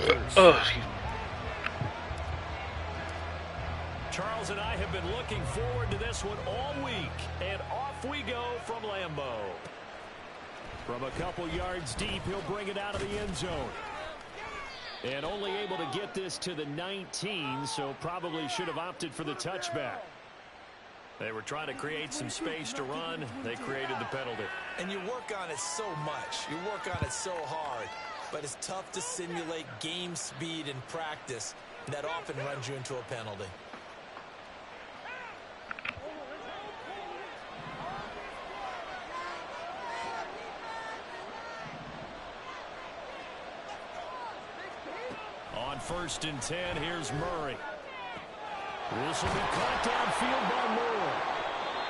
Panthers. Oh, excuse me. Charles and I have been looking forward to this one all week, and off we go from Lambeau. From a couple yards deep, he'll bring it out of the end zone. And only able to get this to the 19, so probably should have opted for the touchback. They were trying to create some space to run. They created the penalty. And you work on it so much. You work on it so hard. But it's tough to simulate game speed in practice. That often runs you into a penalty. On 1st and 10, here's Murray. This will be caught downfield by Moore.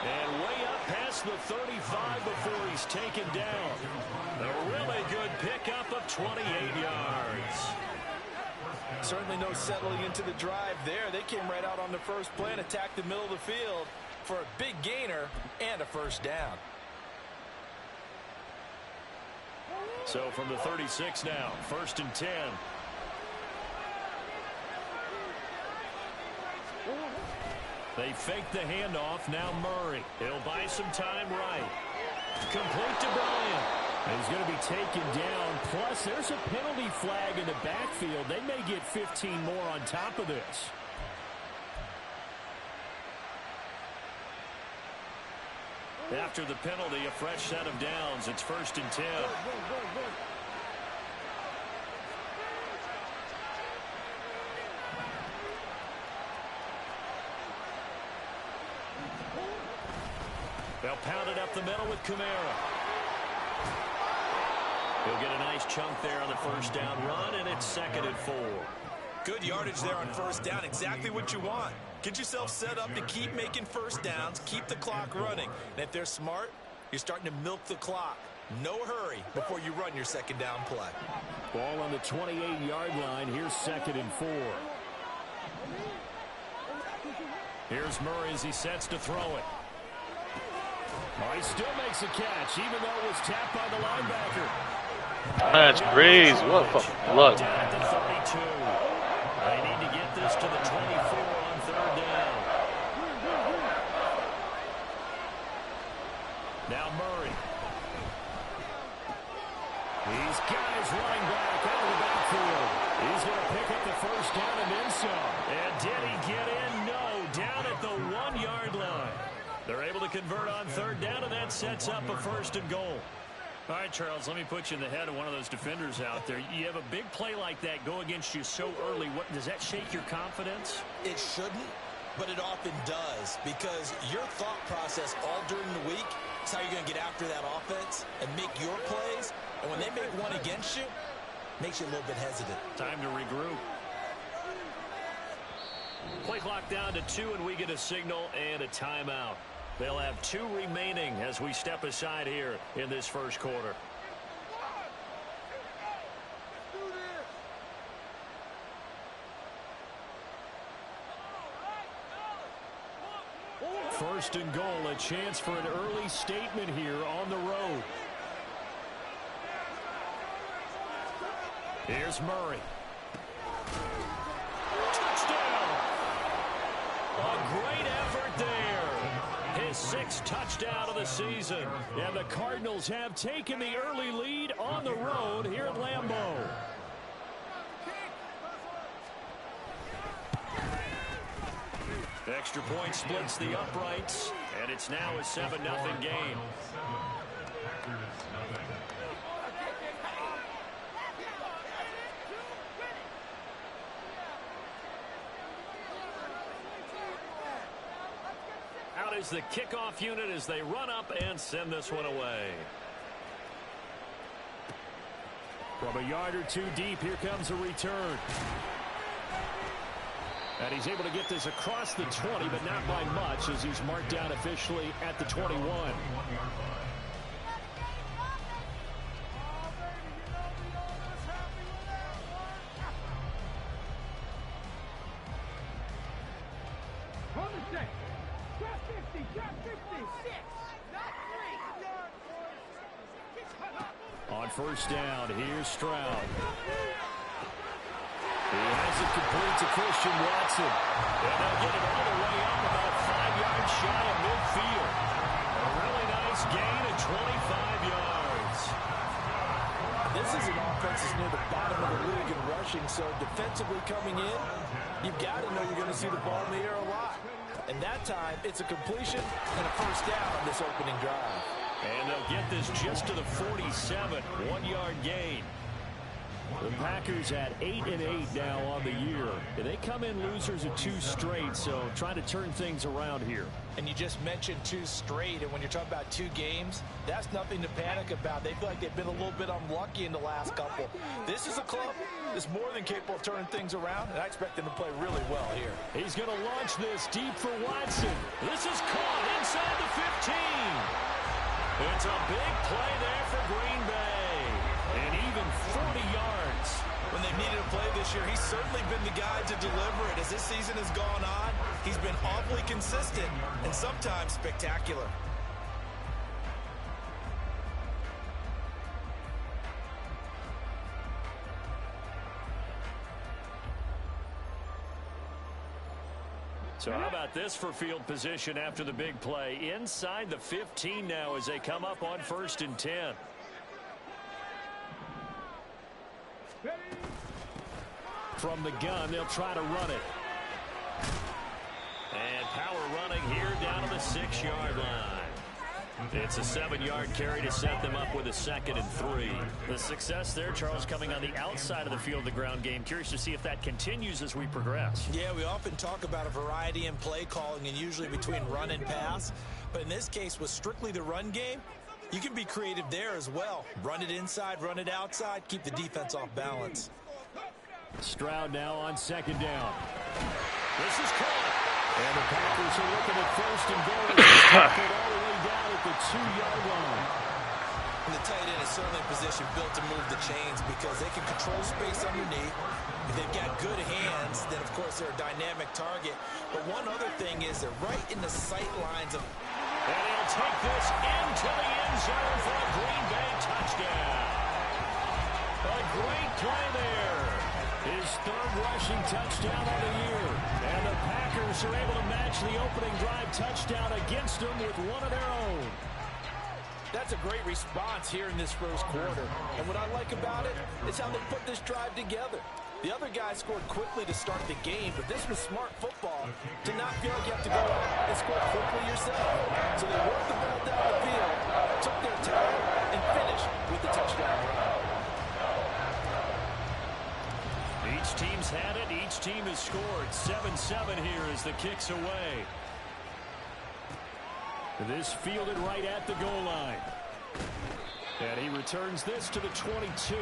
And way up past the 35 before he's taken down. A really good pickup of 28 yards. Certainly no settling into the drive there. They came right out on the first play and attacked the middle of the field for a big gainer and a first down. So from the 36 now, 1st and 10. They fake the handoff. Now Murray. He'll buy some time right. Complete to Bryant. He's going to be taken down. Plus, there's a penalty flag in the backfield. They may get 15 more on top of this. After the penalty, a fresh set of downs. It's 1st and 10. They'll pound it up the middle with Kamara. He'll get a nice chunk there on the first down run, and it's 2nd and 4. Good yardage there on first down. Exactly what you want. Get yourself set up to keep making first downs, keep the clock running. And if they're smart, you're starting to milk the clock. No hurry before you run your second down play. Ball on the 28-yard line. Here's 2nd and 4. Here's Murray as he sets to throw it. Oh, he still makes a catch, even though it was tapped by the linebacker. That's crazy. What the fuck? Down at the 32. They need to get this to the 24 on 3rd down. Now Murray. He's got his running back out of the backfield. He's going to pick up the first down and then some. And did he get in? No. Down at the 1-yard line. They're able to convert on 3rd down, and that sets up a 1st and goal. All right, Charles, let me put you in the head of one of those defenders out there. You have a big play like that go against you so early. What does that shake your confidence? It shouldn't, but it often does, because your thought process all during the week is how you're going to get after that offense and make your plays. And when they make one against you, it makes you a little bit hesitant. Time to regroup. Play clock down to 2, and we get a signal and a timeout. They'll have 2 remaining as we step aside here in this first quarter. First and goal, a chance for an early statement here on the road. Here's Murray. Touchdown! A great effort there. His 6th touchdown of the season. And the Cardinals have taken the early lead on the road here at Lambeau. Extra point splits the uprights, and it's now a 7-0 game. Out is the kickoff unit as they run up and send this one away. From a yard or 2 deep, here comes a return. And he's able to get this across the 20, but not by much, as he's marked down officially at the 21. On first down, here's Stroud. As it completes to Christian Watson. And they'll get it all the way up about 5 yards shy of midfield. A really nice gain of 25 yards. This is an offense that's near the bottom of the league in rushing, so defensively coming in, you've got to know you're going to see the ball in the air a lot. And that time, it's a completion and a first down on this opening drive. And they'll get this just to the 47, 1-yard gain. The Packers at 8-8 now on the year. And they come in losers of 2 straight, so trying to turn things around here. And you just mentioned 2 straight, and when you're talking about 2 games, that's nothing to panic about. They feel like they've been a little bit unlucky in the last couple. This is a club that's more than capable of turning things around, and I expect them to play really well here. He's going to launch this deep for Watson. This is caught inside the 15. It's a big play there for Green Bay. And even 40 yards. When they've needed a play this year, he's certainly been the guy to deliver it. As this season has gone on, he's been awfully consistent and sometimes spectacular. So how about this for field position after the big play? Inside the 15 now as they come up on 1st and 10. From the gun, they'll try to run it. And power running here down to the 6-yard line. It's a 7-yard carry to set them up with a 2nd and 3. The success there, Charles, coming on the outside of the field, the ground game. Curious to see if that continues as we progress. Yeah, we often talk about a variety in play calling and usually between run and pass. But in this case, with strictly the run game, you can be creative there as well. Run it inside, run it outside, keep the defense off balance. Stroud now on 2nd down. This is caught. And the Packers are looking at 1st and goal. Tackled all the way down at the 2-yard line. And the tight end is certainly a position built to move the chains because they can control space underneath. If they've got good hands, then of course they're a dynamic target. But one other thing is they're right in the sight lines of... And he'll take this into the end zone for a Green Bay touchdown. A great play there. His 3rd rushing touchdown of the year. And the Packers are able to match the opening drive touchdown against them with one of their own. That's a great response here in this first quarter. And what I like about it is how they put this drive together. The other guy scored quickly to start the game, but this was smart football to not feel like you have to go out and score quickly yourself. So they worked the ball down the field, took their time, and finished with the touchdown run. Each team's had it. Each team has scored. 7-7 here as the kick's away. This fielded right at the goal line. And he returns this to the 22.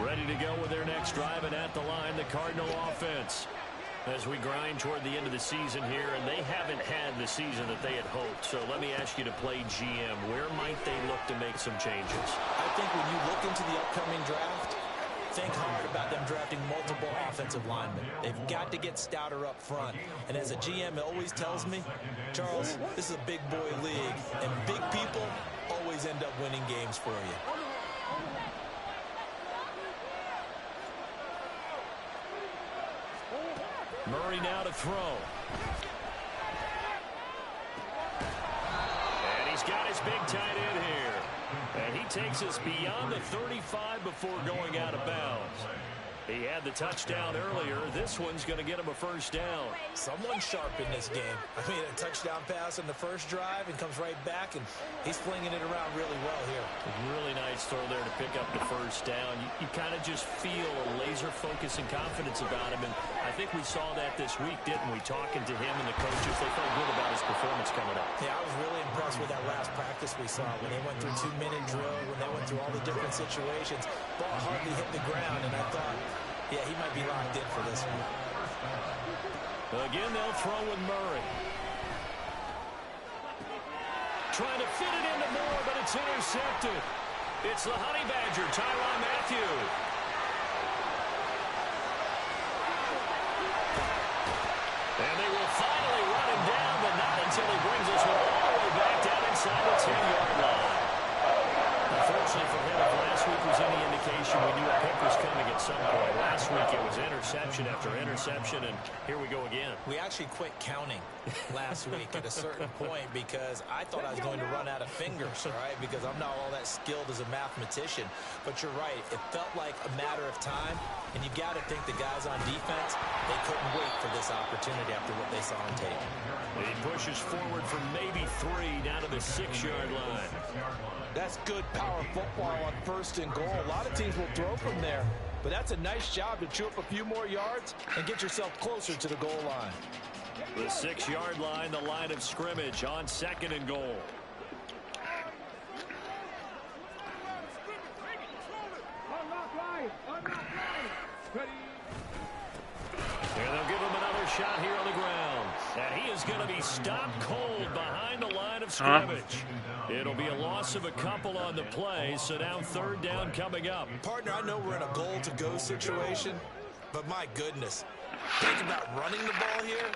Ready to go with their next drive, and at the line, the Cardinal offense. As we grind toward the end of the season here, and they haven't had the season that they had hoped. So let me ask you to play GM. Where might they look to make some changes? I think when you look into the upcoming draft, think hard about them drafting multiple offensive linemen. They've got to get stouter up front. And as a GM always tells me, Charles, this is a big boy league, and big people always end up winning games for you. Murray now to throw. And he's got his big tight end here. And he takes us beyond the 35 before going out of bounds. He had the touchdown earlier. This one's going to get him a first down. Someone's sharp in this game. I mean, a touchdown pass in the first drive and comes right back, and he's flinging it around really well here. Really nice throw there to pick up the first down. You kind of just feel a laser focus and confidence about him, and I think we saw that this week, didn't we? Talking to him and the coaches, they felt good about his performance coming up. Yeah, I was really impressed with that last practice we saw when they went through 2-minute drill, when they went through all the different situations. Ball hardly hit the ground, and I thought, yeah, he might be locked in for this one. Again, they'll throw with Murray. Trying to fit it into Moore, but it's intercepted. It's the Honey Badger, Tyrann Mathieu. And they will finally run him down, but not until he brings us all the way back down inside the 10-yard line. Unfortunately for him, if last week was any indication, we knew a pick was coming at some point. Last week it was interception after interception, and here we go again. We actually quit counting last week at a certain point because I thought I was going to run out of fingers, right? Because I'm not all that skilled as a mathematician. But you're right. It felt like a matter of time, and you got to think the guys on defense, they couldn't wait for this opportunity after what they saw on tape. He pushes forward for maybe 3 down to the 6-yard line. That's good power football on 1st and goal. A lot of teams will throw from there, but that's a nice job to chew up a few more yards and get yourself closer to the goal line. The 6-yard line, the line of scrimmage on 2nd and goal. And they'll give him another shot here on the ground. And he is going to be stopped cold behind the line of scrimmage. It'll be a loss of a couple on the play, so now 3rd down coming up. Partner, I know we're in a goal-to-go situation, but my goodness, think about running the ball here.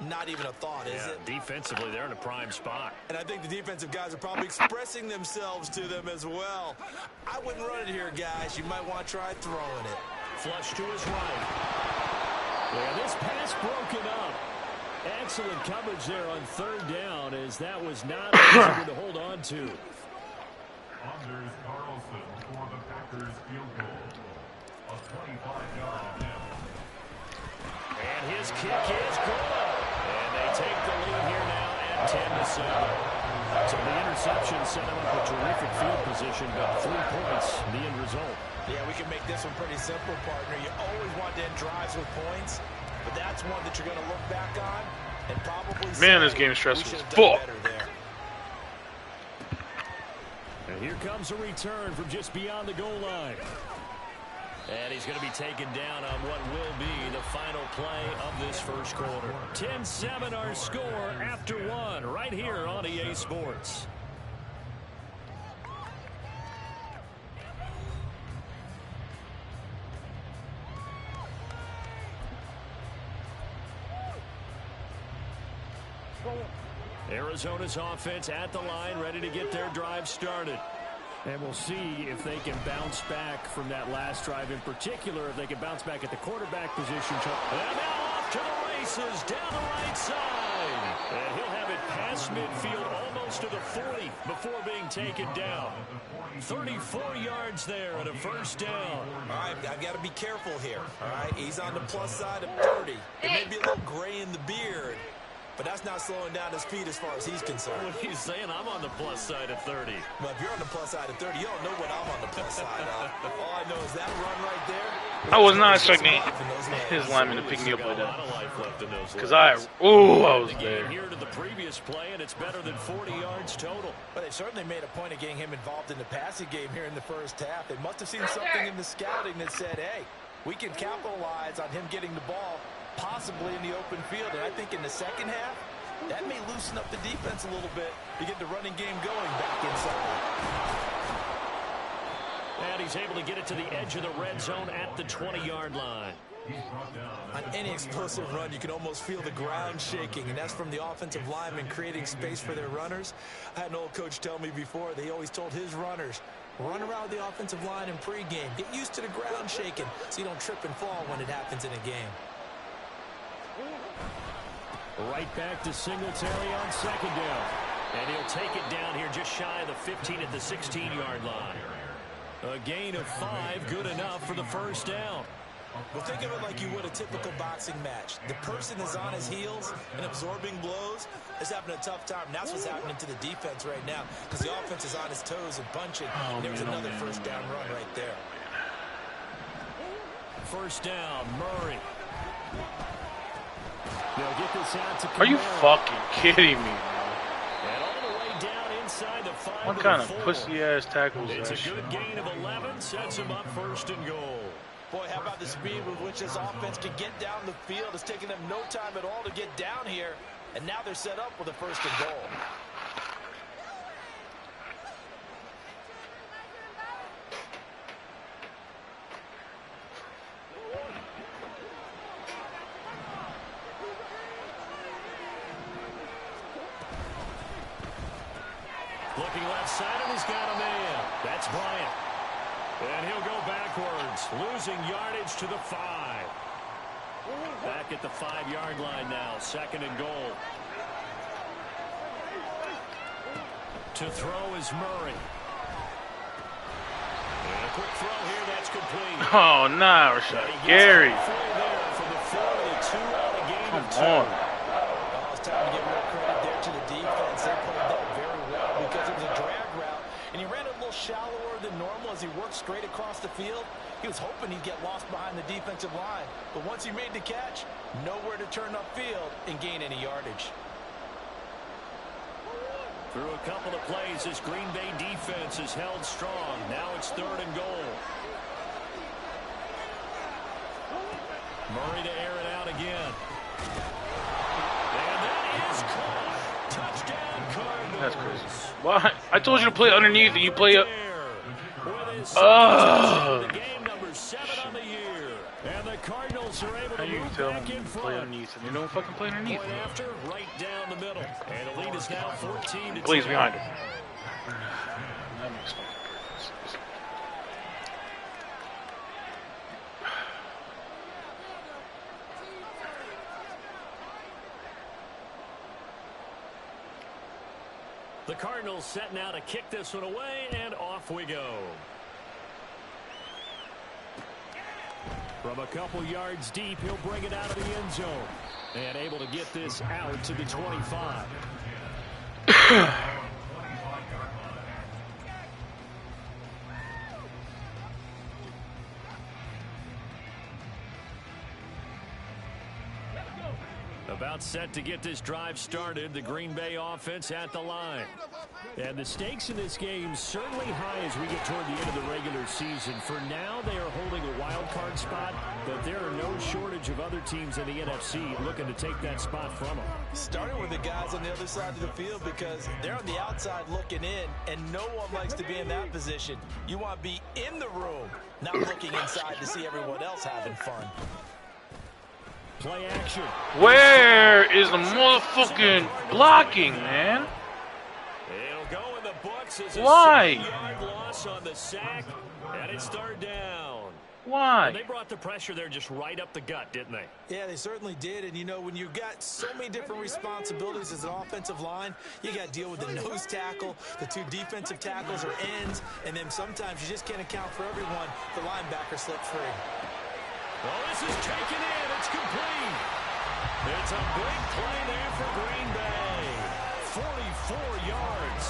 Not even a thought, is it? Defensively, they're in a prime spot. And I think the defensive guys are probably expressing themselves to them as well. I wouldn't run it here, guys. You might want to try throwing it. Flush to his right. Yeah, this pass broken up. Excellent coverage there on 3rd down, as that was not easy to hold on to. Anders Carlson for the Packers field goal. A 25-yard attempt. And his kick is good. And they take the lead here now at 10-7. So the interception set him up a terrific field position, but 3 points, the end result. Yeah, we can make this one pretty simple, partner. You always want to end drives with points, but that's one that you're going to look back on and probably Man, this game is stressful as fuck. And here comes a return from just beyond the goal line. And he's going to be taken down on what will be the final play of this first quarter. 10-7 our score after 1 right here on EA Sports. Arizona's offense at the line, ready to get their drive started. And we'll see if they can bounce back from that last drive in particular, if they can bounce back at the quarterback position. And now off to the races, down the right side. And he'll have it past midfield, almost to the 40 before being taken down. 34 yards there and a 1st down. All right, I've got to be careful here. All right, he's on the plus side of 30. It may be a little gray in the beard, but that's not slowing down his speed as far as he's concerned. What he's saying, I'm on the plus side of 30. Well, if you're on the plus side of 30, you don't know what I'm on the plus side of. All I know is that run right there. I was not expecting his lineman to pick me up like that. Because I was there. Here to the previous play, and it's better than 40 yards total. But they certainly made a point of getting him involved in the passing game here in the first half. They must have seen something in the scouting that said, hey, we can capitalize on him getting the ball possibly in the open field. And I think in the second half, that may loosen up the defense a little bit to get the running game going back inside. And he's able to get it to the edge of the red zone at the 20-yard line. On any explosive run, you can almost feel the ground shaking, and that's from the offensive linemen creating space for their runners. I had an old coach tell me before, they always told his runners, run around the offensive line in pregame. Get used to the ground shaking so you don't trip and fall when it happens in a game. Right back to Singletary on 2nd down. And he'll take it down here just shy of the 15 at the 16-yard line. A gain of 5, good enough for the 1st down. Well, think of it like you would a typical boxing match. The person is on his heels and absorbing blows is having a tough time. And that's what's happening to the defense right now because the offense is on his toes and punching. And there's another 1st down run right there. 1st down, Murray. They'll get this out to Are you fucking kidding me, and all the way down inside the 5. What kind of pussy-ass tackles It's that a shit? good gain of 11, sets him up 1st and goal. Boy, how about the speed with which this offense can get down the field? It's taking them no time at all to get down here, and now they're set up with a 1st and goal. outside and he's got a man. That's Bryant. And he'll go backwards, losing yardage to the 5. Back at the 5-yard line now, 2nd and goal. To throw is Murray. And a quick throw here, that's complete. Oh, nah, Rashad Gary. Come on. Oh, it's time to give real credit there to the defense. They played that very well because it was a drag route, and he ran a little shallower than normal as he worked straight across the field. He was hoping he'd get lost behind the defensive line, but once he made the catch, nowhere to turn upfield and gain any yardage. Through a couple of plays, this Green Bay defense is held strong. Now it's 3rd and goal. Murray to air it out again. And that is caught. Touchdown, Cardinals. That's crazy. Why? I told you to play underneath and you play up. The game number 7 on the year. And the Cardinals are able to move back in front. Play underneath and you don't fucking play underneath. Point after, right down the middle. And the lead is now 14-10. Please behind him. That makes fucking perfect. The Cardinals set now to kick this one away, and off we go. From a couple yards deep, he'll bring it out of the end zone. And able to get this out to the 25. About set to get this drive started. The Green Bay offense at the line. And the stakes in this game certainly high as we get toward the end of the regular season. For now, they are holding a wild card spot, but there are no shortage of other teams in the NFC looking to take that spot from them. Starting with the guys on the other side of the field because they're on the outside looking in, and no one likes to be in that position. You want to be in the room, not looking inside to see everyone else having fun. Play action. Where is the motherfucking blocking, man? It'll go in the books as a Why? 7-yard loss on the sack, and it's 3rd down. Why? And they brought the pressure there just right up the gut, didn't they? Yeah, they certainly did. And, you know, when you've got so many different responsibilities as an offensive line, you got to deal with the nose tackle, the 2 defensive tackles or ends, and then sometimes you just can't account for everyone. The linebacker slipped free. Well, this is taken in. It's complete. It's a big play there for Green Bay. 44 yards.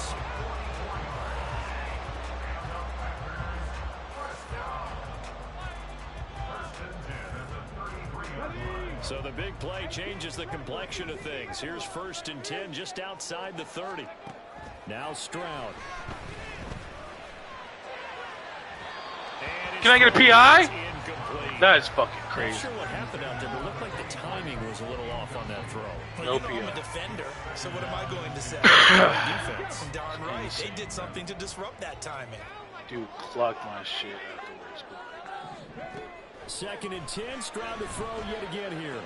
So the big play changes the complexion of things. Here's 1st and 10 just outside the 30. Now Stroud. Can I get a PI? That's fucking crazy. Not sure what happened out there, but it looked like the timing was a little off on that throw. No PI. I'm a defender, so what am I going to say? Defense. Darn right. They did something to disrupt that timing. Dude, clock my shit afterwards. 2nd and 10. Stroud to throw yet again here.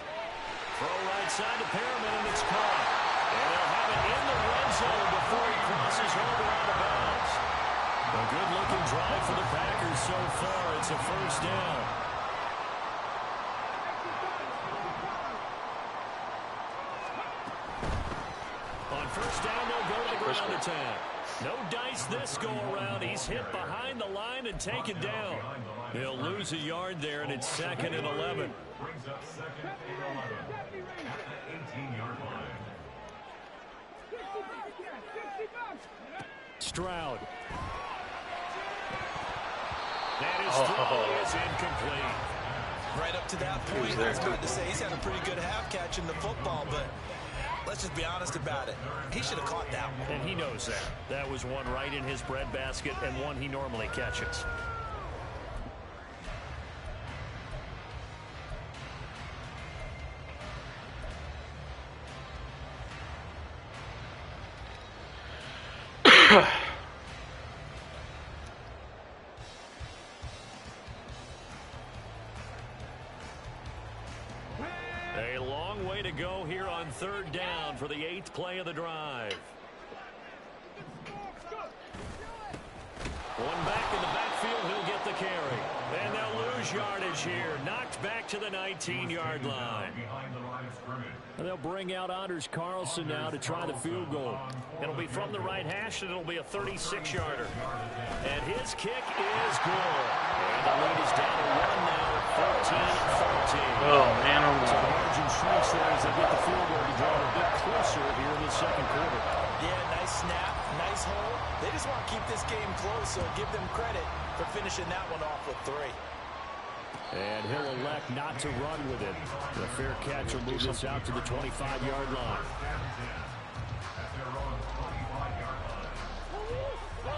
Throw right side to Perriman, and it's caught. And they'll have it in the red zone before he crosses over out of bounds. A good-looking drive for the Packers so far. It's a 1st down. On 1st down, they'll go to the ground attack. No dice this go-around. He's hit behind the line and taken down. He'll lose a yard there, and it's 2nd and 11. Brings up 2nd and 11 at the 18-yard line. Stroud. That is throw is incomplete. Right up to that point, I was about to say he's had a pretty good half catching the football, but let's just be honest about it. He should have caught that one. And he knows that. That was one right in his breadbasket and one he normally catches. A long way to go here on 3rd down for the 8th play of the drive. One back in the backfield, he'll get the carry. And they'll lose yardage here. Knocked back to the 19-yard line. And they'll bring out Anders Carlson now to try the field goal. It'll be from the right hash, and it'll be a 36-yarder. And his kick is good. And the lead is down to 1 now, 14-14. Oh, man. So the margin shrinks there as they get the field goal to draw a bit closer here in the second quarter. Yeah, nice snap, nice hole. They just want to keep this game close, so give them credit for finishing that one off with 3. And he'll elect not to run with it. The fair catch will move this out to the 25-yard line.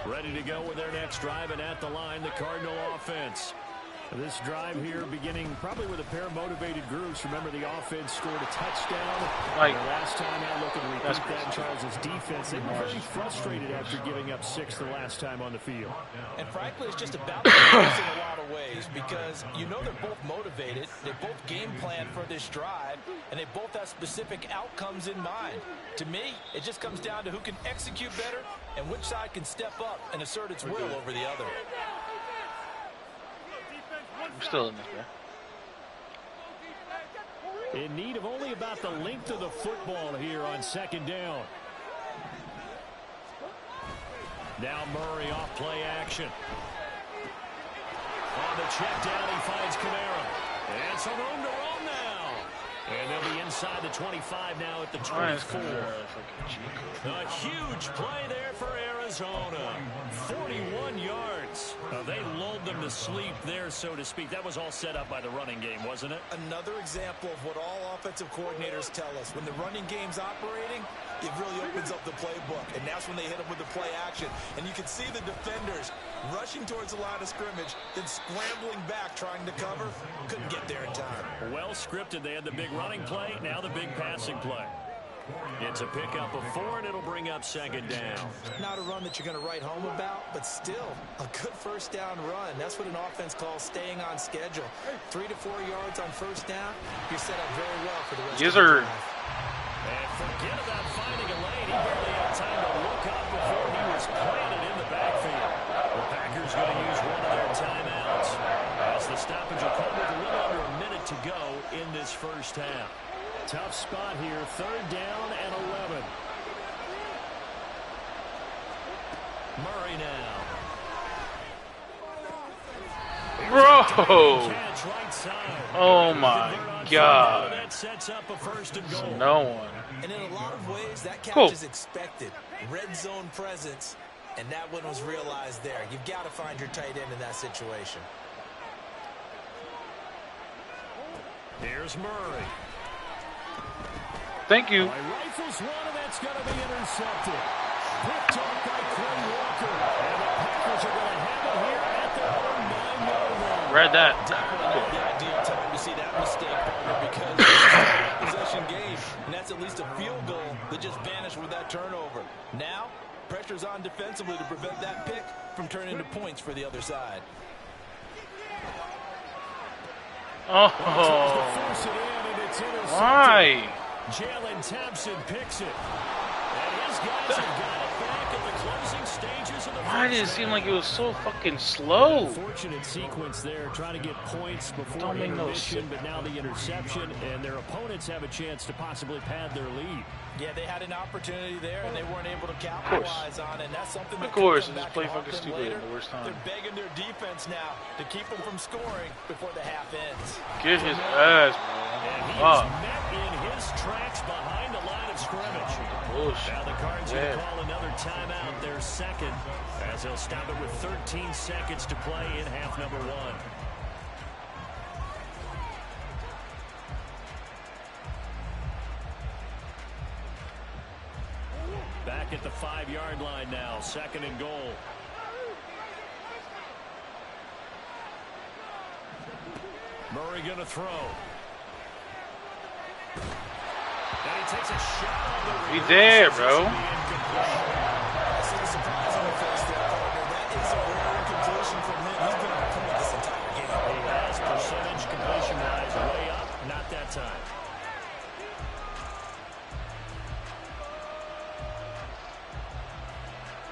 Ready to go with their next drive, and at the line, the Cardinal offense. This drive here beginning probably with a pair of motivated groups. Remember, the offense scored a touchdown. Last time out, looking to repeat that, Charles' defense. They were very frustrated after giving up 6 the last time on the field. And frankly, it's just about the defense in a lot of ways, because you know they're both motivated. They both game plan for this drive, and they both have specific outcomes in mind. To me, it just comes down to who can execute better and which side can step up and assert its will over the other. I'm still in this, man. In need of only about the length of the football here on second down. Now Murray off play action. On the check down, he finds Kamara. And some room to run now. And they'll be inside the 25 now at the 24. A huge play there for Arizona. 41 yards. They lulled them to sleep there, so to speak. That was all set up by the running game, wasn't it? Another example of what all offensive coordinators tell us. When the running game's operating, it really opens up the playbook. And that's when they hit them with the play action. And you can see the defenders rushing towards the line of scrimmage, then scrambling back trying to cover. Couldn't get there in time. Well scripted. They had the big running play, now the big passing play. It's a pickup of 4, and it'll bring up second down. Not a run that you're going to write home about, but still a good first down run. That's what an offense calls staying on schedule. 3 to 4 yards on first down, you're set up very well for the rest of the drive. And forget about finding a lane. He barely had time to look up before he was planted in the backfield. The Packers going to use one of their timeouts as the stoppage will come with a little under a minute to go in this first half. Tough spot here, third down and 11. Murray now. Bro! Right side. Oh my God. That sets up a first and goal. No one. And in a lot of ways, that catch is expected. Red zone presence, and that one was realized there. You've got to find your tight end in that situation. Here's Murray. Thank you. Rifles one, and that's going to be intercepted. Picked off by Quinn Walker. And the Packers are going to have it here at their own 9-yard line. Read that. Definitely the ideal time to see that mistake, partner, because it's a possession game, and that's at least a field goal that just vanished with that turnover. Now, pressure's on defensively to prevent that pick from turning into points for the other side. Oh. Why? Jalen Thompson picks it. And his guys have got it back in the closing stages of the Why did it seem like it was so fucking slow? Unfortunate sequence there, trying to get points before intermission, but now the interception, and their opponents have a chance to possibly pad their lead. Yeah, they had an opportunity there, and they weren't able to capitalize on it. And that's something that of course, could they come just play back fucking stupid later. at the worst time. They're begging their defense now to keep them from scoring before the half ends. Get his ass, And he bro. is met in his tracks behind the line of scrimmage. Bullshit. Now the Cards going to call another timeout, their second, as they'll stop it with 13 seconds to play in half number 1. Back at the 5-yard line now, second and goal. Murray going to throw. And he takes a shot on the He there, bro. I see the surprise on the face there, partner. That is a rare incompletion from him. He's been on point this entire game. He has percentage completion-wise way up, not that time.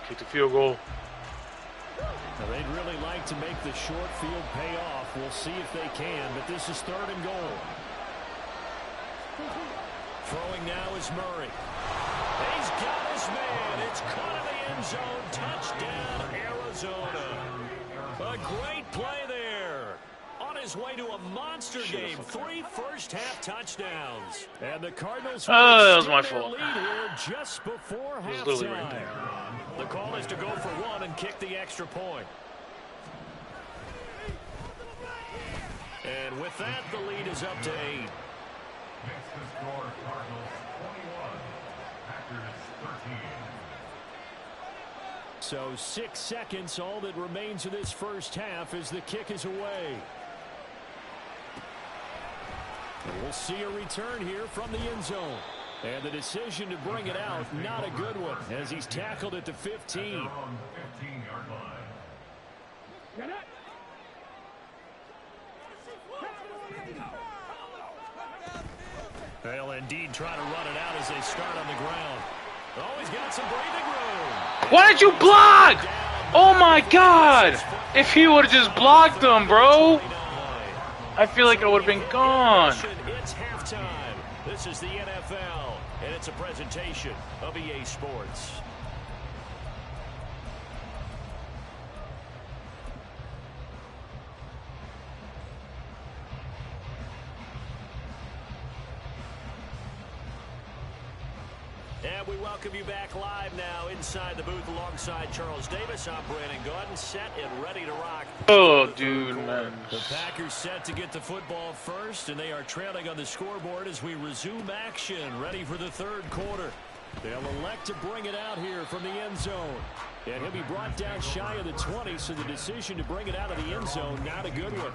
Kick the field goal. Now, they'd really like to make the short field pay off. We'll see if they can, but this is 3rd and goal. Throwing now is Murray. He's got his man. It's caught in the end zone. Touchdown, Arizona. A great play there. On his way to a monster game. 3 first-half touchdowns. And the Cardinals that was my fault. lead here just before halftime. Right, the call is to go for 1 and kick the extra point. And with that, the lead is up to 8. Next to score, Cardinals 21, Packers 13. So 6 seconds, all that remains of this first half as the kick is away. And we'll see a return here from the end zone. And the decision to bring it out, not a good one, as he's tackled at the 15. On the 15-yard line. They'll indeed try to run it out as they start on the ground. Oh, he's got some breathing room. Why did you block? Oh my God! If he would have just blocked them, bro, I feel like I would have been gone. It's halftime. This is the NFL, and it's a presentation of EA Sports. And we welcome you back live now inside the booth alongside Charles Davis. I'm Brandon Gordon, set and ready to rock. Oh, dude, man. The Packers set to get the football first, and they are trailing on the scoreboard as we resume action, ready for the 3rd quarter. They'll elect to bring it out here from the end zone. And he'll be brought down shy of the 20, so the decision to bring it out of the end zone, not a good one.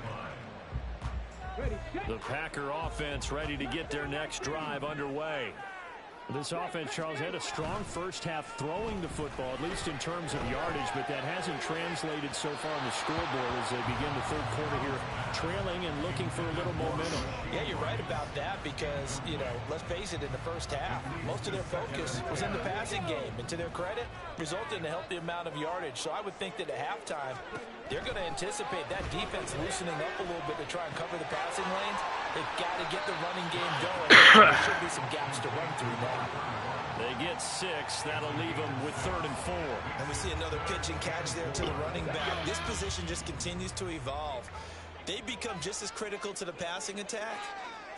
The Packer offense ready to get their next drive underway. This offense, Charles, had a strong first half throwing the football, at least in terms of yardage, but that hasn't translated so far on the scoreboard as they begin the 3rd quarter here, trailing and looking for a little momentum. Yeah, you're right about that because, you know, let's face it, in the first half, most of their focus was in the passing game. And to their credit, resulted in a healthy amount of yardage. So I would think that at halftime, they're going to anticipate that defense loosening up a little bit to try and cover the passing lanes. They've got to get the running game going. There should be some gaps to run through now. They get 6. That'll leave them with 3rd and 4. And we see another pitch and catch there to the running back. This position just continues to evolve. They become just as critical to the passing attack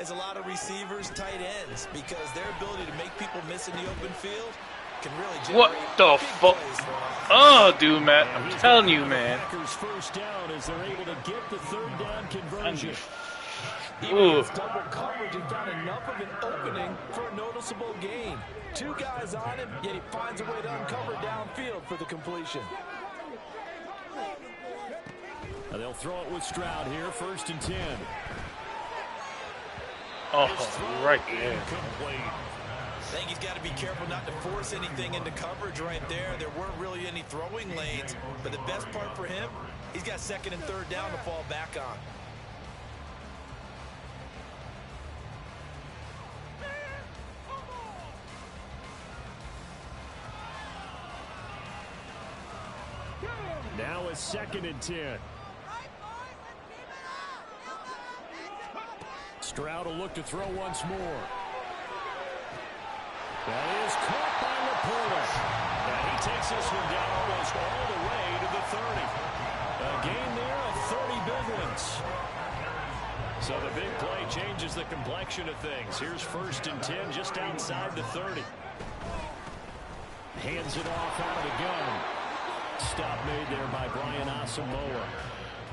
as a lot of receivers, tight ends, because their ability to make people miss in the open field can really generate. What the fuck? Oh, dude, Matt, I'm telling you, man. Packers first down as they're able to get the 3rd down conversion. Even with double coverage, he got enough of an opening for a noticeable gain. 2 guys on him, yet he finds a way to uncover downfield for the completion. Now they'll throw it with Stroud here, 1st and 10. Oh, right there. Incomplete. I think he's got to be careful not to force anything into coverage right there. There weren't really any throwing lanes, but the best part for him, he's got 2nd and 3rd down to fall back on. Now a 2nd and 10. Stroud will look to throw once more. That is caught by Laporta. And he takes this one down almost all the way to the 30. A gain there of 30 big ones. So the big play changes the complexion of things. Here's 1st and 10 just outside the 30. Hands it off out of the gun. Stop made there by Brian Asamoah.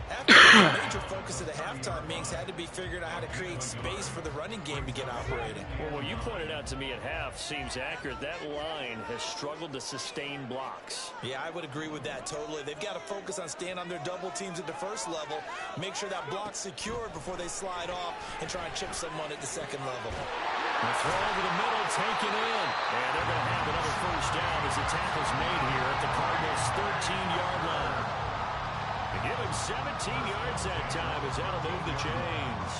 After the major focus of the halftime meetings had to be figuring out how to create space for the running game to get operating. Well, what you pointed out to me at half seems accurate. That line has struggled to sustain blocks. Yeah, I would agree with that totally. They've got to focus on staying on their double teams at the first level, make sure that block's secured before they slide off and try and chip someone at the 2nd level. The throw over the middle, taken in. And they're going to have another first down as the tackle's made here at the Cardinals' 13-yard line. They give him 17 yards that time as that'll move the chains.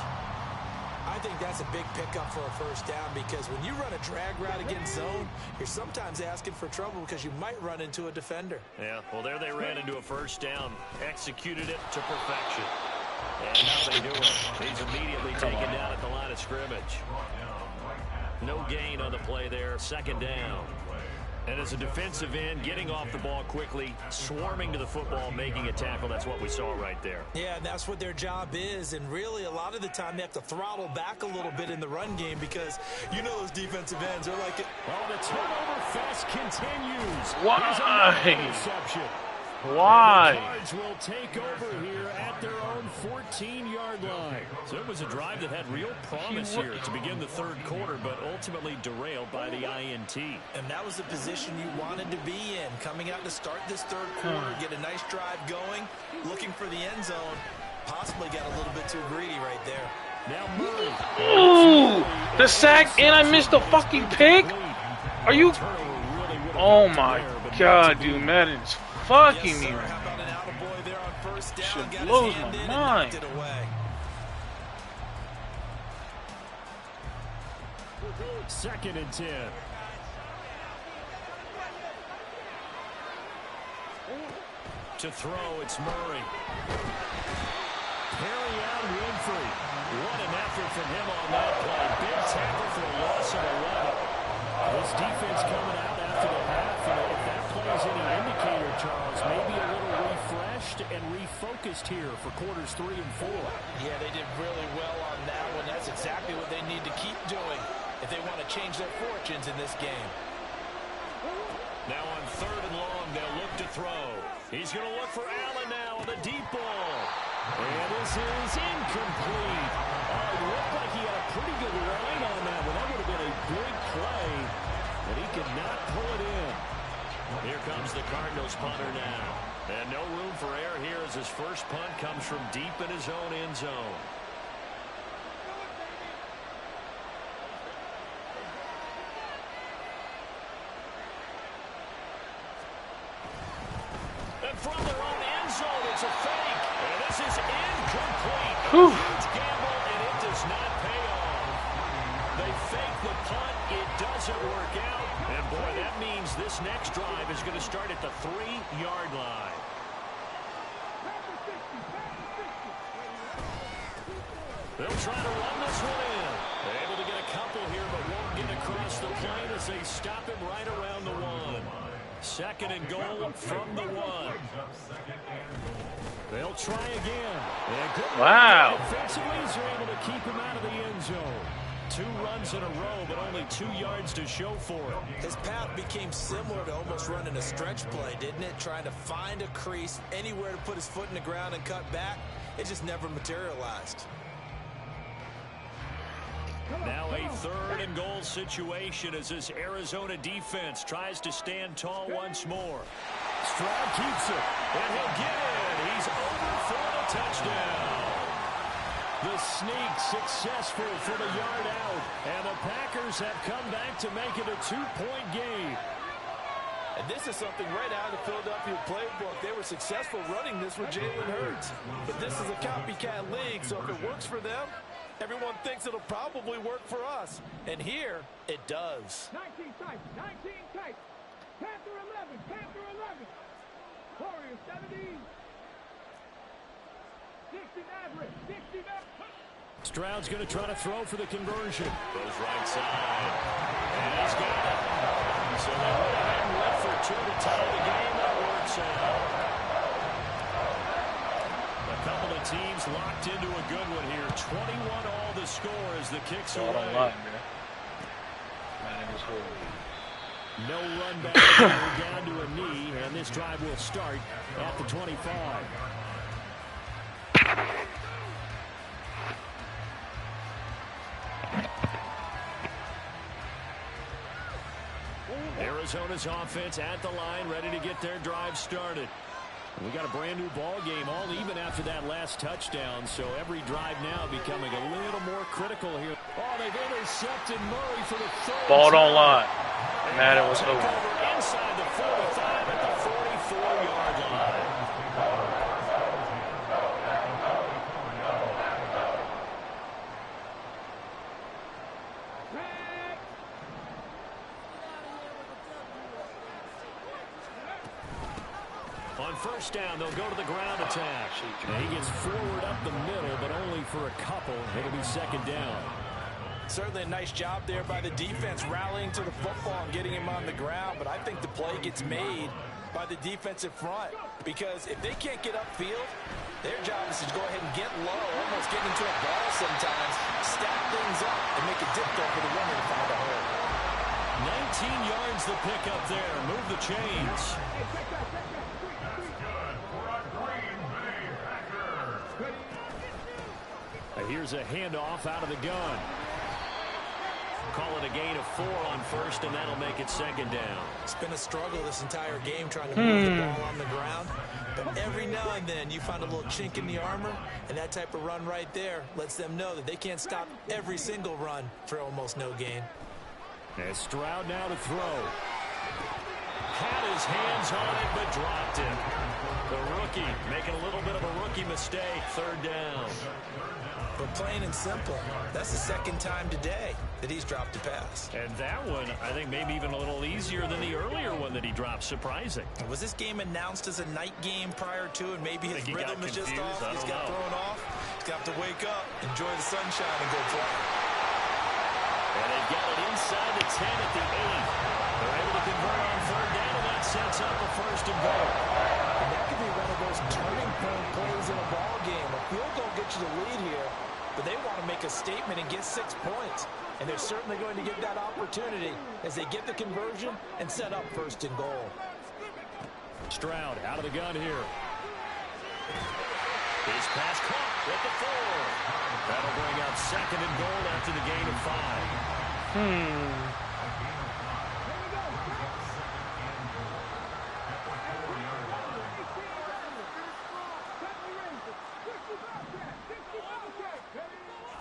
I think that's a big pickup for a first down because when you run a drag route against zone, you're sometimes asking for trouble because you might run into a defender. Yeah, well, there they ran into a first down, executed it to perfection. And now they do it. He's immediately taken down at the line of scrimmage. No gain on the play there, second down. And as a defensive end, getting off the ball quickly, swarming to the football, making a tackle, that's what we saw right there. Yeah, and that's what their job is. And really, a lot of the time, they have to throttle back a little bit in the run game because you know those defensive ends are like it. Oh, the turnover fest continues. Why? Why? The Cards will take over here at their own 14-yard line. So it was a drive that had real promise here to begin the third quarter, but ultimately derailed by the INT. And that was the position you wanted to be in, coming out to start this third quarter, get a nice drive going, looking for the end zone. Possibly got a little bit too greedy right there. Now Murray. Ooh, the sack, and I missed the fucking pick? Are you? Oh my God, dude, Madden's fucking me. How about an attaboy there on first down? Shit blows my mind. Second and 10. To throw, it's Murray. Carry out Winfrey. What an effort from him on that play. Big tackle for a loss of 11. This defense coming out after the half. If that play is any indicator, Charles, maybe a little refreshed and refocused here for quarters 3 and 4. Yeah, they did really well on that one. That's exactly what they need to keep doing if they want to change their fortunes in this game. Now on third and long, they'll look to throw. He's going to look for Allen now on the deep ball. And this is incomplete. Oh, it looked like he had a pretty good line on that one. That would have been a big play, but he could not pull it in. Here comes the Cardinals punter now. And no room for error here as his first punt comes from deep in his own end zone. And from their own end zone, it's a fake. And this is incomplete. Huge gamble, and it does not pay off. They fake the punt. It doesn't work out. And, boy, that means this next drive is going to start at the 3-yard line. They'll try to run this one in. They're able to get a couple here, but won't get across the plane as they stop him right around the 1. Second and goal from the 1. They'll try again. Wow. Defensively, they're able to keep him out of the end zone. 2 runs in a row, but only 2 yards to show for it. His path became similar to almost running a stretch play, didn't it? Trying to find a crease, anywhere to put his foot in the ground and cut back. It just never materialized. Now a third and goal situation as this Arizona defense tries to stand tall once more. Stroud keeps it, and he'll get in. He's over for the touchdown. The sneak successful for the yard out, and the Packers have come back to make it a 2-point game. And this is something right out of the Philadelphia playbook. They were successful running this with Jalen Hurts. But this is a copycat league, so if it works for them, everyone thinks it'll probably work for us. And here, it does. 19 types, 19 types. Panther 11, Panther 11. Warriors 70. 60 average, 60 average. Stroud's going to try to throw for the conversion. Goes right side. And he's got it. So they went ahead and went for 2 to tie the game. That works out. A couple of teams locked into a good one here. 21 all the score as the kicks away. No run back. We're down to a knee, and this drive will start at the 25. Arizona's offense at the line, ready to get their drive started. We got a brand new ball game, all even after that last touchdown, so every drive now becoming a little more critical here. Oh, they've intercepted Murray for the third. Ball don't lie. Madden was over. Inside the 45 at the 44-yard line. first down. They'll go to the ground attack. And he gets forward up the middle, but only for a couple. It'll be second down. Certainly a nice job there by the defense, rallying to the football and getting him on the ground. But I think the play gets made by the defensive front, because if they can't get upfield, their job is to go ahead and get low, almost get into a ball sometimes, stack things up, and make it difficult for the runner to find a hole. 19 yards the pickup there. Move the chains. And here's a handoff out of the gun. Call it a gain of 4 on first, and that'll make it second down. It's been a struggle this entire game trying to move the ball on the ground. But every now and then you find a little chink in the armor, and that type of run right there lets them know that they can't stop every single run for almost no gain. And Stroud now to throw. Had his hands on it, but dropped it. The rookie making a little bit of a rookie mistake. Third down. But plain and simple, that's the second time today that he's dropped a pass. And that one, I think, maybe even a little easier than the earlier one that he dropped. Surprising. Was this game announced as a night game prior to, and maybe his rhythm is just off? He's got thrown off. He's got to wake up, enjoy the sunshine, and go play. And they've got it inside the 10 at the 8. They're able to convert on third down, and that sets up a first and goal. And that could be one of those turning point plays in a ball game. A field goal gets you the lead here, but they want to make a statement and get 6 points. And they're certainly going to get that opportunity as they get the conversion and set up first and goal. Stroud out of the gun here. His pass caught at the 4. That'll bring up second and goal after the gain of 5.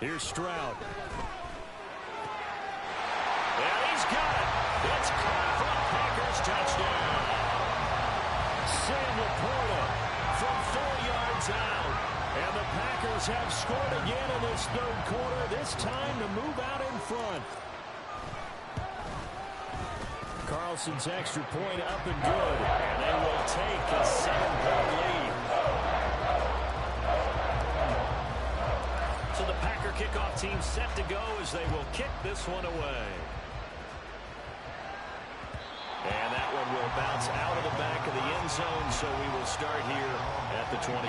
Here's Stroud. And he's got it. It's caught for a Packers touchdown. Sam Laporta from 4 yards out. And the Packers have scored again in this third quarter, this time to move out in front. Carlson's extra point up and good. And they will take a 7-point lead. So the Packer kickoff team set to go as they will kick this one away. And that one will bounce out of the back of the end zone, so we will start here at the 25.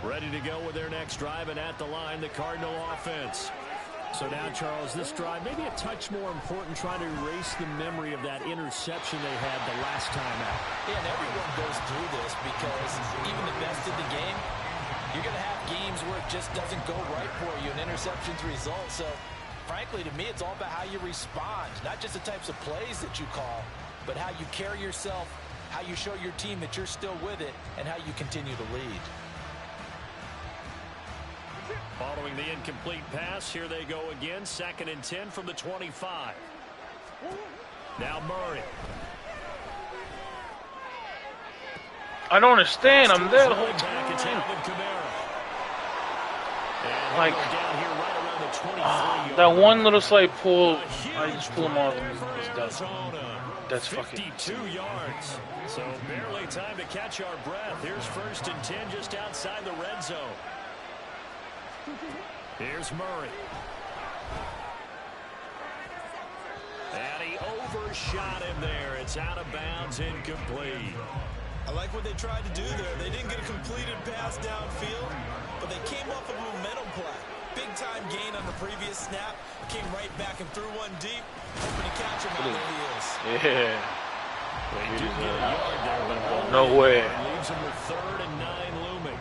Ready to go with their next drive, and at the line, the Cardinal offense. So now, Charles, this drive maybe a touch more important, trying to erase the memory of that interception they had the last time out. Yeah, and everyone goes through this because even the best in the game, you're going to have games where it just doesn't go right for you, and interceptions result. So, frankly, to me, it's all about how you respond, not just the types of plays that you call, but how you carry yourself, how you show your team that you're still with it, and how you continue to lead. Following the incomplete pass, here they go again. 2nd and 10 from the 25. Now Murray. I don't understand. I'm there the whole time. It's time. Like, Like, down here right around the 23 that one little slight pull, I just pull him off. It's done. That's fucking 52 yards. So barely time to catch our breath. Here's 1st and 10 just outside the red zone. Here's Murray. And he overshot him there. It's out of bounds, incomplete. I like what they tried to do there. They didn't get a completed pass downfield, but they came off of a momentum play. Big-time gain on the previous snap. Came right back and threw one deep, hoping to catch him on their heels. Yeah. They do get a yard there, but No way. leaves him with 3rd and 9 looming.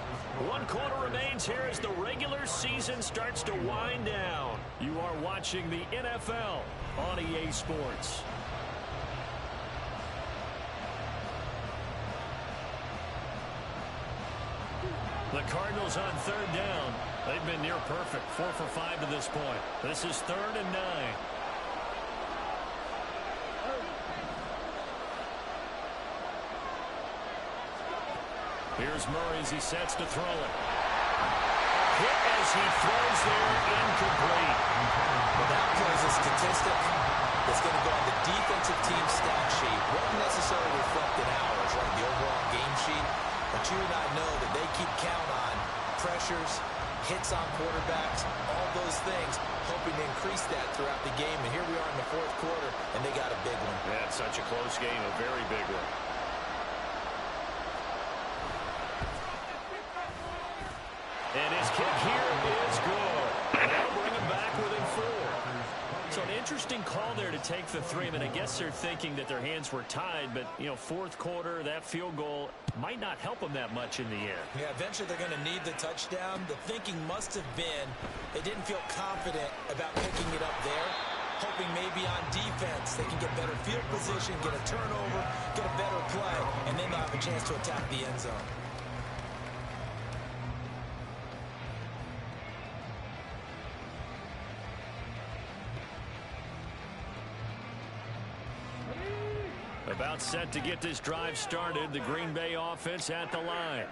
1 quarter remains here as the regular season starts to wind down. You are watching the NFL on EA Sports. The Cardinals on 3rd down. They've been near perfect. 4 for 5 to this point. This is 3rd and 9. Here's Murray as he sets to throw it. Hit as he throws there, incomplete. Well, that plays a statistic that's going to go on the defensive team stat sheet. Won't necessarily reflect in ours, like the overall game sheet. But you and I know that they keep count on pressures, hits on quarterbacks, all those things, hoping to increase that throughout the game. And here we are in the fourth quarter, and they got a big one. Yeah, it's such a close game, a very big one. And his kick here is good. And that'll bring him back within 4. So an interesting call there to take the 3. I mean, I guess they're thinking that their hands were tied, but, you know, fourth quarter, that field goal might not help them that much in the end. Yeah, eventually they're going to need the touchdown. The thinking must have been they didn't feel confident about picking it up there, hoping maybe on defense they can get better field position, get a turnover, get a better play, and then they'll have a chance to attack the end zone. About set to get this drive started. The Green Bay offense at the line.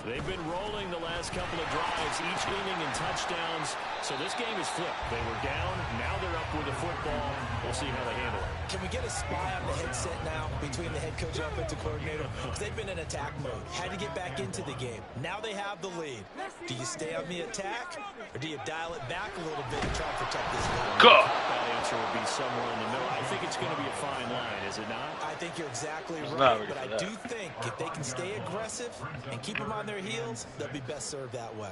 They've been rolling the last couple of drives, each ending in touchdowns. So this game is flipped. They were down. Now they're up with the football. We'll see how they handle it. Can we get a spy on the headset now between the head coach and offensive coordinator? Because they've been in attack mode. Had to get back into the game. Now they have the lead. Do you stay on the attack, or do you dial it back a little bit and try to protect this lead? Go! That answer would be somewhere in the middle. I think it's going to be a fine line, is it not? I think you're exactly It's right, not really but I for that. do think if they can stay aggressive and keep them on their heels, they'll be best served that way.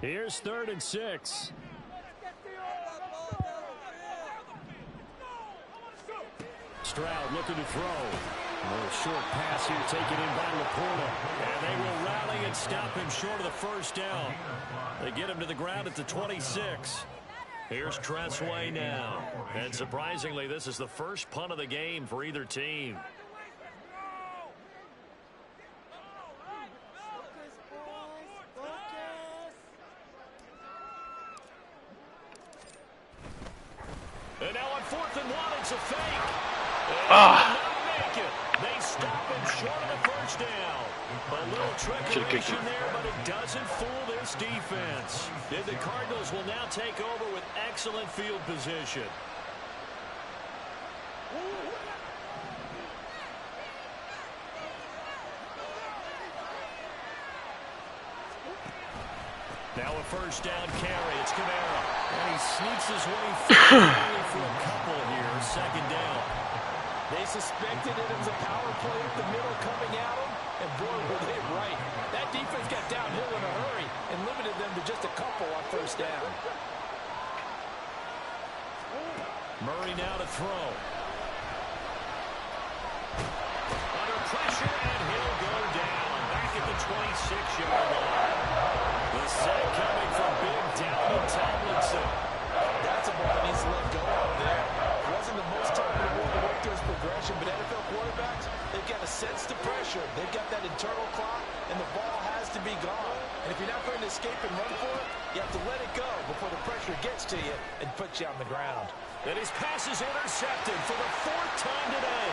Here's 3rd and 6. Stroud looking to throw. A little short pass here taken in by Laporta. And they will rally and stop him short of the first down. They get him to the ground at the 26. Here's Tressway now. And surprisingly, this is the first punt of the game for either team. And now on 4th and 1, it's a fake. And make it. They stop him short of the first down. A little trickery there, but it doesn't fool this defense. And the Cardinals will now take over with excellent field position. Now a first down carry. It's Kamara. And he sneaks his way through for a couple here. 2nd down. They suspected it was a power play up the middle coming at them, and boy, were they right. That defense got downhill in a hurry and limited them to just a couple on first down. Murray now to throw. Under pressure, and he'll go down. Back at the 26-yard line. The sack coming from big Dalvin Tomlinson. That's a ball that needs to let go of there. Wasn't the most time in the world to work through his progression, but NFL quarterbacks, they've got to sense the pressure. They've got that internal clock, and the ball has to be gone. And if you're not going to escape and run for it, you have to let it go before the pressure gets to you and puts you on the ground. And his pass is intercepted for the 4th time today.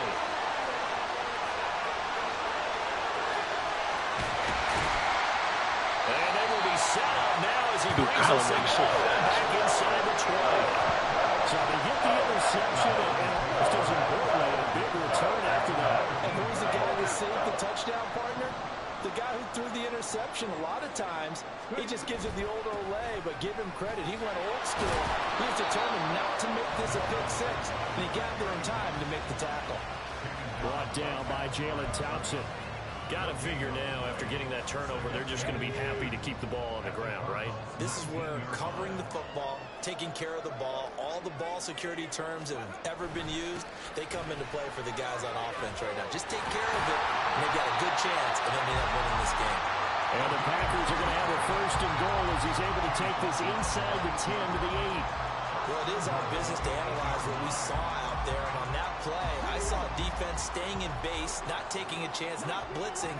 And they will be set up now as he brings us back inside the 20. So they get the interception, and almost as importantly, a big return after that. And who's the guy that saved the touchdown, partner? The guy who threw the interception. A lot of times, he just gives it the old Olay, but give him credit. He went old school. He was determined not to make this a pick six, and he got there in time to make the tackle. Brought down by Jalen Thompson. Got to figure now, after getting that turnover, they're just going to be happy to keep the ball on the ground, right? This is where covering the football, taking care of the ball, all the ball security terms that have ever been used, they come into play for the guys on offense right now. Just take care of it, and they've got a good chance of ending up winning this game. And the Packers are going to have a 1st and goal as he's able to take this inside the 10 to the 8. Well, it is our business to analyze what we saw out there, and on that play, I saw defense staying in base, not taking a chance, not blitzing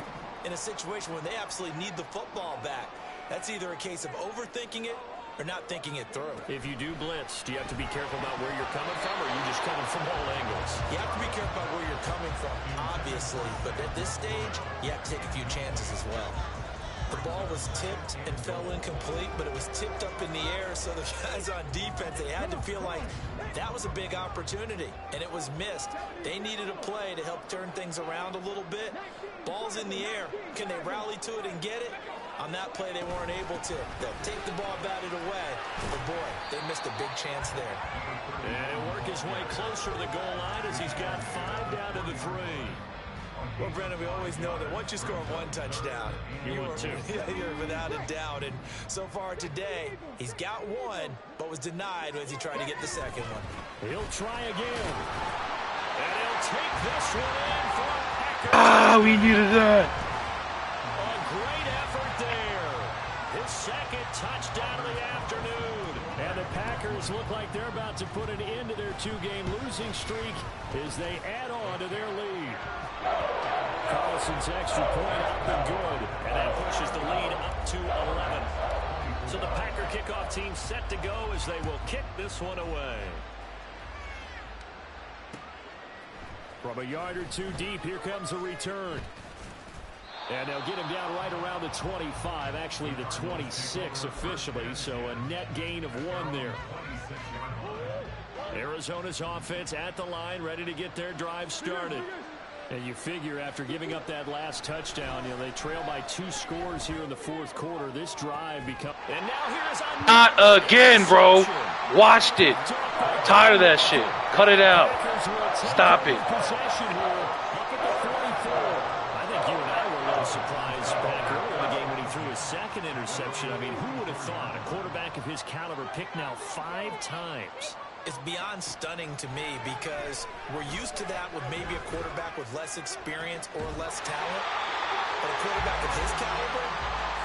in a situation where they absolutely need the football back. That's either a case of overthinking it, or or not thinking it through. If you do blitz, do you have to be careful about where you're coming from, or are you just coming from all angles? You have to be careful about where you're coming from, obviously, but at this stage, you have to take a few chances as well. The ball was tipped and fell incomplete, but it was tipped up in the air, so the guys on defense, they had to feel like that was a big opportunity, and it was missed. They needed a play to help turn things around a little bit. Ball's in the air. Can they rally to it and get it? On that play, they weren't able to. They'll take the ball, batted away. But, boy, they missed a big chance there. And he'll work his way closer to the goal line as he's got 5 down to the 3. Well, Brendan, we always know that once you score one touchdown, you're without a doubt. And so far today, he's got one, but was denied as he tried to get the second one. He'll try again. And he'll take this one in for a Packer. Ah, we needed that. A great effort there. His second touchdown of the afternoon. And the Packers look like they're about to put an end to their 2-game losing streak as they add on to their lead. Carlson's extra point up and good, and that pushes the lead up to 11. So the Packer kickoff team set to go as they will kick this one away. From a yard or two deep, here comes a return. And they'll get him down right around the 25, actually the 26 officially, so a net gain of 1 there. Arizona's offense at the line, ready to get their drive started. And you figure after giving up that last touchdown, they trail by 2 scores here in the 4th quarter. This drive becomes... And now here is a... Not again, bro. Watched it. Tired of that shit. Cut it out. Stop it. Possession here up at the 44. I think you and I were a little surprised back earlier in the game when he threw his second interception. I mean, who would have thought a quarterback of his caliber picked now 5 times? It's beyond stunning to me because we're used to that with maybe a quarterback with less experience or less talent. But a quarterback of his caliber,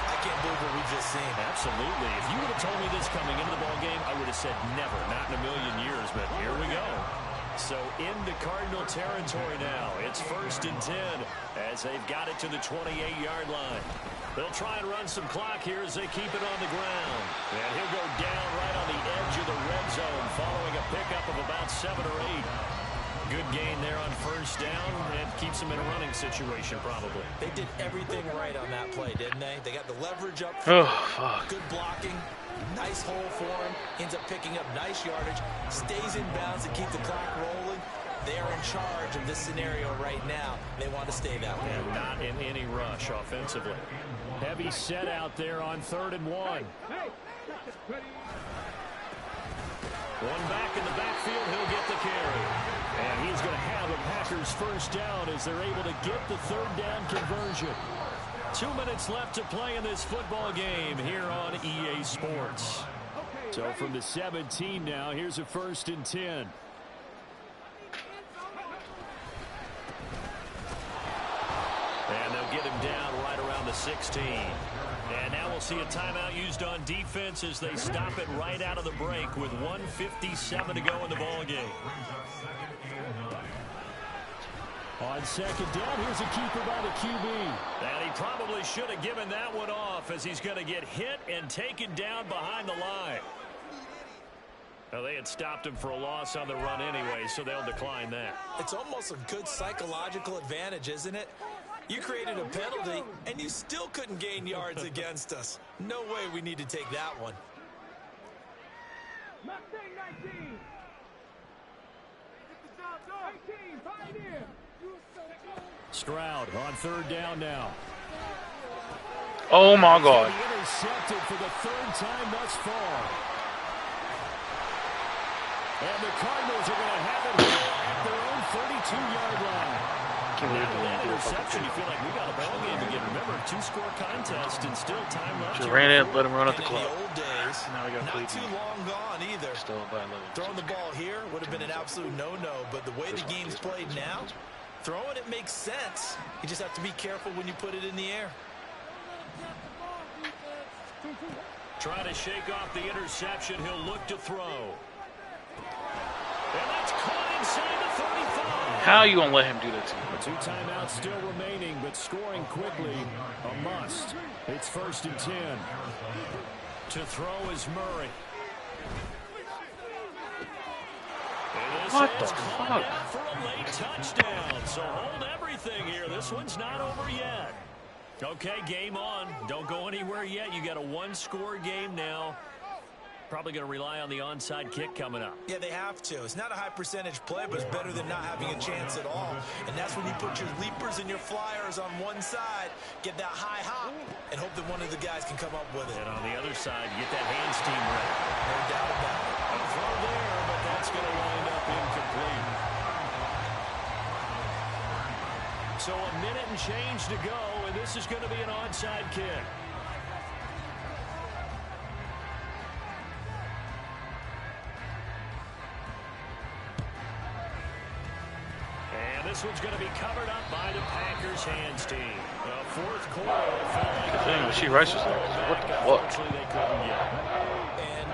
I can't believe what we've just seen. Absolutely. If you would have told me this coming into the ballgame, I would have said never, not in a million years, but here we go. So into Cardinal territory now. It's 1st and 10 as they've got it to the 28-yard line. They'll try and run some clock here as they keep it on the ground. And he'll go down right on the edge of the red zone following a pickup of about 7 or 8. Good gain there on 1st down and keeps them in a running situation probably. They did everything right on that play, didn't they? They got the leverage up. Oh, fuck. Good blocking. Nice hole for him. Ends up picking up nice yardage. Stays in bounds to keep the clock rolling. They're in charge of this scenario right now. They want to stay that way. And not in any rush offensively. Heavy set out there on 3rd and 1. One back in the backfield. He'll get the carry. And he's going to have a Packers 1st down as they're able to get the 3rd down conversion. 2 minutes left to play in this football game here on EA Sports. So from the 17 now, here's a 1st and 10. And they'll get him down right around the 16. And now we'll see a timeout used on defense as they stop it right out of the break with 1:57 to go in the ballgame. On 2nd down, here's a keeper by the QB. And he probably should have given that one off as he's going to get hit and taken down behind the line. Well, they had stopped him for a loss on the run anyway, so they'll decline that. It's almost a good psychological advantage, isn't it? You created a penalty, and you still couldn't gain yards against us. No way we need to take that one. Mustang 19. 18, Pioneer. Stroud on 3rd down now. Oh, my God. Intercepted for the 3rd time thus far. And the Cardinals are going to have it here at their own 32-yard line. That interception, you feel like we got a ball game again. Remember, 2-score contest and still time left. Just ran it, let him run up the In clock. the old days, Now we got not too long gone either. Still by 11. Throwing the ball here would have been an absolute no-no, but the way the game's played now, throwing it makes sense. You just have to be careful when you put it in the air. Trying to shake off the interception. He'll look to throw. And that's caught inside the 35. How you gonna let him do that to you? 2 timeouts still remaining, but scoring quickly a must. It's 1st and 10. To throw is Murray. What the fuck? For a late touchdown. So hold everything here. This one's not over yet. Okay, game on. Don't go anywhere yet. You got a one-score game now. Probably going to rely on the onside kick coming up. Yeah, they have to. It's not a high percentage play, but it's better than not having a chance at all. And that's when you put your leapers and your flyers on one side, get that high hop, and hope that one of the guys can come up with it. And on the other side, get that hands team ready. No doubt about it. A throw there, but that's going to wind up incomplete. So a minute and change to go, and this is going to be an onside kick. This one's going to be covered up by the Packers hands team. Fourth quarter. Dang, she Rice was there. What the fuck? They couldn't get. And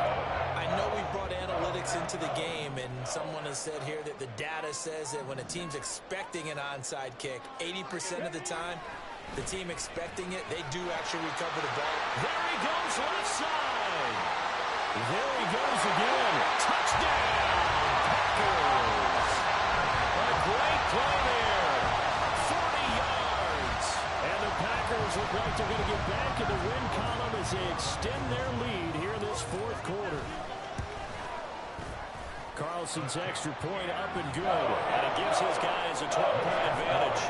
I know we brought analytics into the game, and someone has said here that the data says that when a team's expecting an onside kick, 80% of the time, the team expecting it, they do actually recover the ball. There he goes, left side. There he goes again. Touchdown, Packers. Great play there. 40 yards. And the Packers look like they're going to get back in the win column as they extend their lead here this fourth quarter. Carlson's extra point up and good. And it gives his guys a 12-point advantage.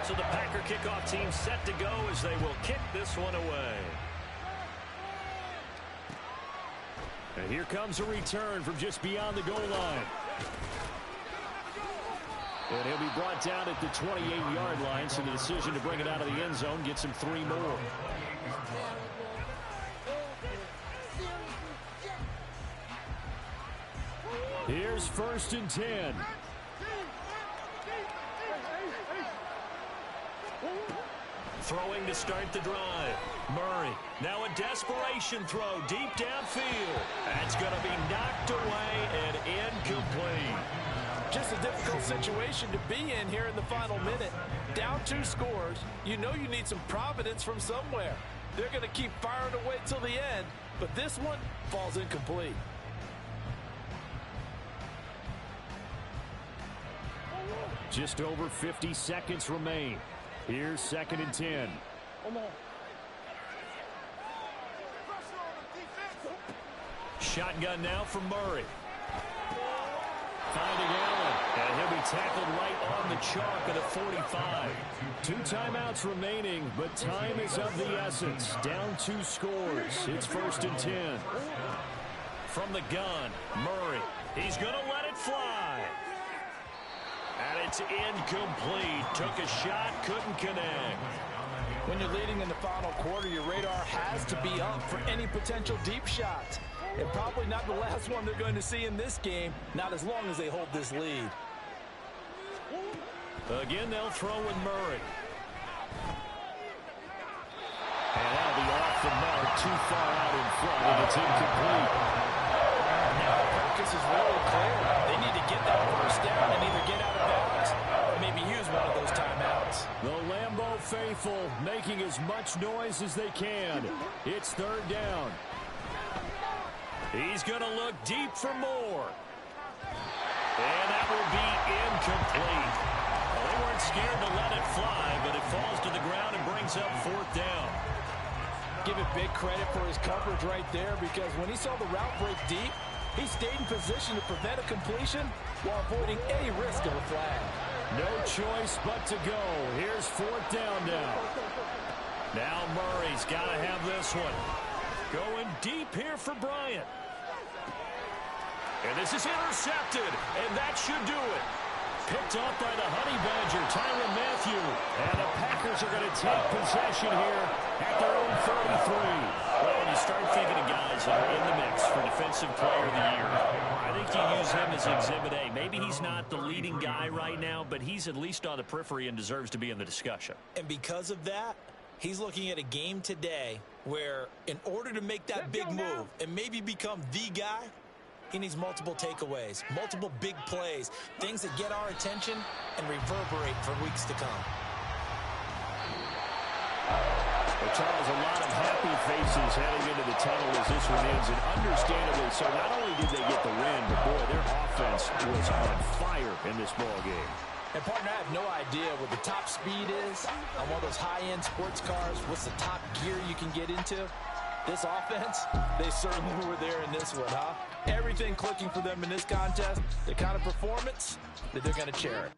So the Packer kickoff team set to go as they will kick this one away. And here comes a return from just beyond the goal line. And he'll be brought down at the 28-yard line, so the decision to bring it out of the end zone gets him 3 more. Here's 1st and 10. Throwing to start the drive. Murray. Now a desperation throw deep downfield. That's going to be knocked away and incomplete. Just a difficult situation to be in here in the final minute. Down 2 scores. You know you need some providence from somewhere. They're going to keep firing away till the end, but this one falls incomplete. Just over 50 seconds remain. Here's 2nd and 10. Shotgun now for Murray. Finding Allen. And he'll be tackled right on the chalk at a 45. 2 timeouts remaining, but time is of the essence. Down 2 scores. It's 1st and 10. From the gun, Murray. He's going to let it fly. And it's incomplete. Took a shot, couldn't connect. When you're leading in the final quarter, your radar has to be up for any potential deep shots. And probably not the last one they're going to see in this game, not as long as they hold this lead. Again, they'll throw with Murray. And that'll be off the mark, too far out in front, and it's incomplete. Now the focus is really clear. They need to get that first down and either get out of bounds or maybe use one of those timeouts. The Lambeau faithful making as much noise as they can. It's 3rd down. He's going to look deep for more. And that will be incomplete. Well, they weren't scared to let it fly, but it falls to the ground and brings up 4th down. Give it big credit for his coverage right there, because when he saw the route break deep, he stayed in position to prevent a completion while avoiding any risk of a flag. No choice but to go. Here's 4th down now. Now Murray's got to have this one. Going deep here for Bryant. And this is intercepted, and that should do it. Picked off by the Honey Badger, Tyrann Mathieu. And the Packers are going to take possession here at their own 33. Well, when you start thinking of guys that are in the mix for Defensive Player of the Year, I think you use him as Exhibit A. Maybe he's not the leading guy right now, but he's at least on the periphery and deserves to be in the discussion. And because of that, he's looking at a game today where in order to make that big move and maybe become the guy, he needs multiple takeaways, multiple big plays, things that get our attention and reverberate for weeks to come. Charles, a lot of happy faces heading into the tunnel as this one ends, and understandably so. Not only did they get the win, but boy, their offense was on fire in this ball game. And partner, I have no idea what the top speed is on one of those high-end sports cars. What's the top gear you can get into? This offense, they certainly were there in this one, huh? Everything clicking for them in this contest, the kind of performance that they're going to cherish.